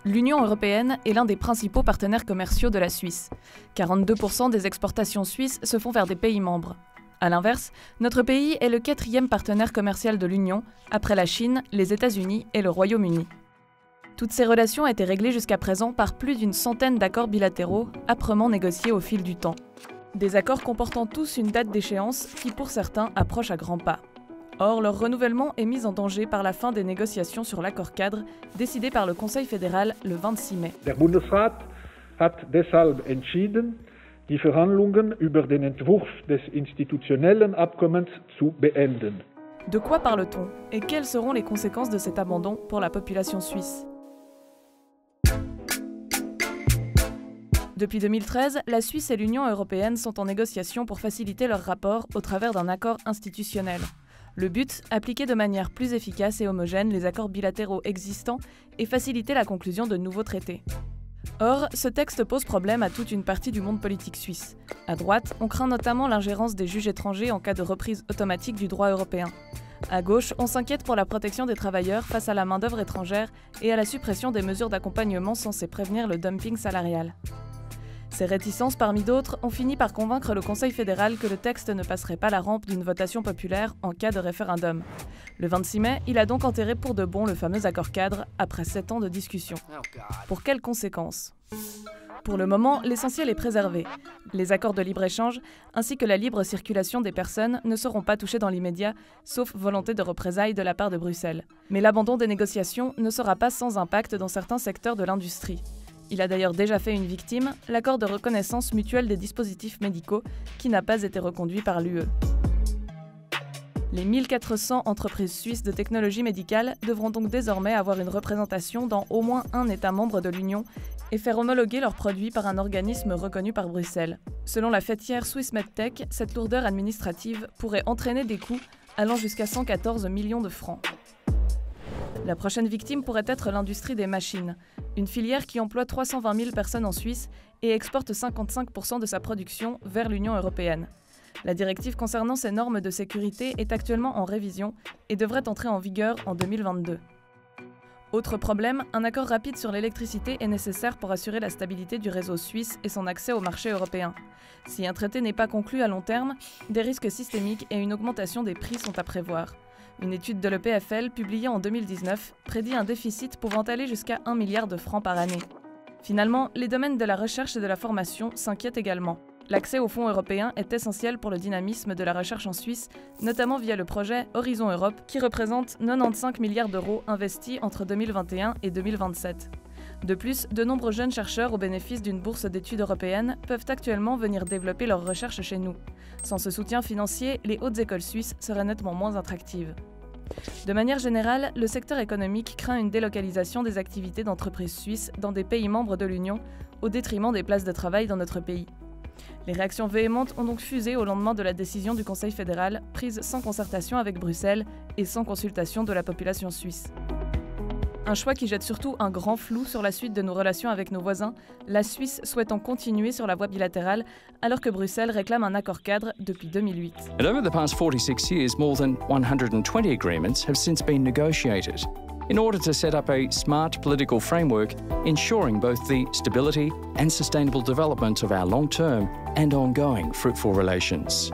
L'Union européenne est l'un des principaux partenaires commerciaux de la Suisse. 42% des exportations suisses se font vers des pays membres. A l'inverse, notre pays est le 4e partenaire commercial de l'Union, après la Chine, les États-Unis et le Royaume-Uni. Toutes ces relations étaient réglées jusqu'à présent par plus d'une centaine d'accords bilatéraux, âprement négociés au fil du temps. Des accords comportant tous une date d'échéance qui, pour certains, approche à grands pas. Or, leur renouvellement est mis en danger par la fin des négociations sur l'accord-cadre, décidé par le Conseil fédéral le 26 mai. Der Bundesrat hat deshalb entschieden, die Verhandlungen über den Entwurf des institutionellen Abkommens zu beenden. De quoi parle-t-on et quelles seront les conséquences de cet abandon pour la population suisse? Depuis 2013, la Suisse et l'Union européenne sont en négociation pour faciliter leurs rapports au travers d'un accord institutionnel. Le but, appliquer de manière plus efficace et homogène les accords bilatéraux existants et faciliter la conclusion de nouveaux traités. Or, ce texte pose problème à toute une partie du monde politique suisse. À droite, on craint notamment l'ingérence des juges étrangers en cas de reprise automatique du droit européen. À gauche, on s'inquiète pour la protection des travailleurs face à la main-d'œuvre étrangère et à la suppression des mesures d'accompagnement censées prévenir le dumping salarial. Ces réticences, parmi d'autres, ont fini par convaincre le Conseil fédéral que le texte ne passerait pas la rampe d'une votation populaire en cas de référendum. Le 26 mai, il a donc enterré pour de bon le fameux accord-cadre, après 7 ans de discussion. Pour quelles conséquences? Pour le moment, l'essentiel est préservé. Les accords de libre-échange, ainsi que la libre circulation des personnes, ne seront pas touchés dans l'immédiat, sauf volonté de représailles de la part de Bruxelles. Mais l'abandon des négociations ne sera pas sans impact dans certains secteurs de l'industrie. Il a d'ailleurs déjà fait une victime, l'accord de reconnaissance mutuelle des dispositifs médicaux, qui n'a pas été reconduit par l'UE. Les 1400 entreprises suisses de technologie médicale devront donc désormais avoir une représentation dans au moins un État membre de l'Union et faire homologuer leurs produits par un organisme reconnu par Bruxelles. Selon la fêtière Swiss MedTech, cette lourdeur administrative pourrait entraîner des coûts allant jusqu'à 114 millions de francs. La prochaine victime pourrait être l'industrie des machines, une filière qui emploie 320 000 personnes en Suisse et exporte 55% de sa production vers l'Union européenne. La directive concernant ces normes de sécurité est actuellement en révision et devrait entrer en vigueur en 2022. Autre problème, un accord rapide sur l'électricité est nécessaire pour assurer la stabilité du réseau suisse et son accès au marché européen. Si un traité n'est pas conclu à long terme, des risques systémiques et une augmentation des prix sont à prévoir. Une étude de l'EPFL publiée en 2019 prédit un déficit pouvant aller jusqu'à 1 milliard de francs par année. Finalement, les domaines de la recherche et de la formation s'inquiètent également. L'accès aux fonds européens est essentiel pour le dynamisme de la recherche en Suisse, notamment via le projet Horizon Europe, qui représente 95 milliards d'euros investis entre 2021 et 2027. De plus, de nombreux jeunes chercheurs au bénéfice d'une bourse d'études européenne peuvent actuellement venir développer leurs recherches chez nous. Sans ce soutien financier, les hautes écoles suisses seraient nettement moins attractives. De manière générale, le secteur économique craint une délocalisation des activités d'entreprises suisses dans des pays membres de l'Union, au détriment des places de travail dans notre pays. Les réactions véhémentes ont donc fusé au lendemain de la décision du Conseil fédéral, prise sans concertation avec Bruxelles et sans consultation de la population suisse. Un choix qui jette surtout un grand flou sur la suite de nos relations avec nos voisins, la Suisse souhaitant continuer sur la voie bilatérale, alors que Bruxelles réclame un accord-cadre depuis 2008. And over the past 46 years, more than 120 agreements have since been negotiated in order to set up a smart political framework ensuring both the stability and sustainable development of our long-term and ongoing fruitful relations.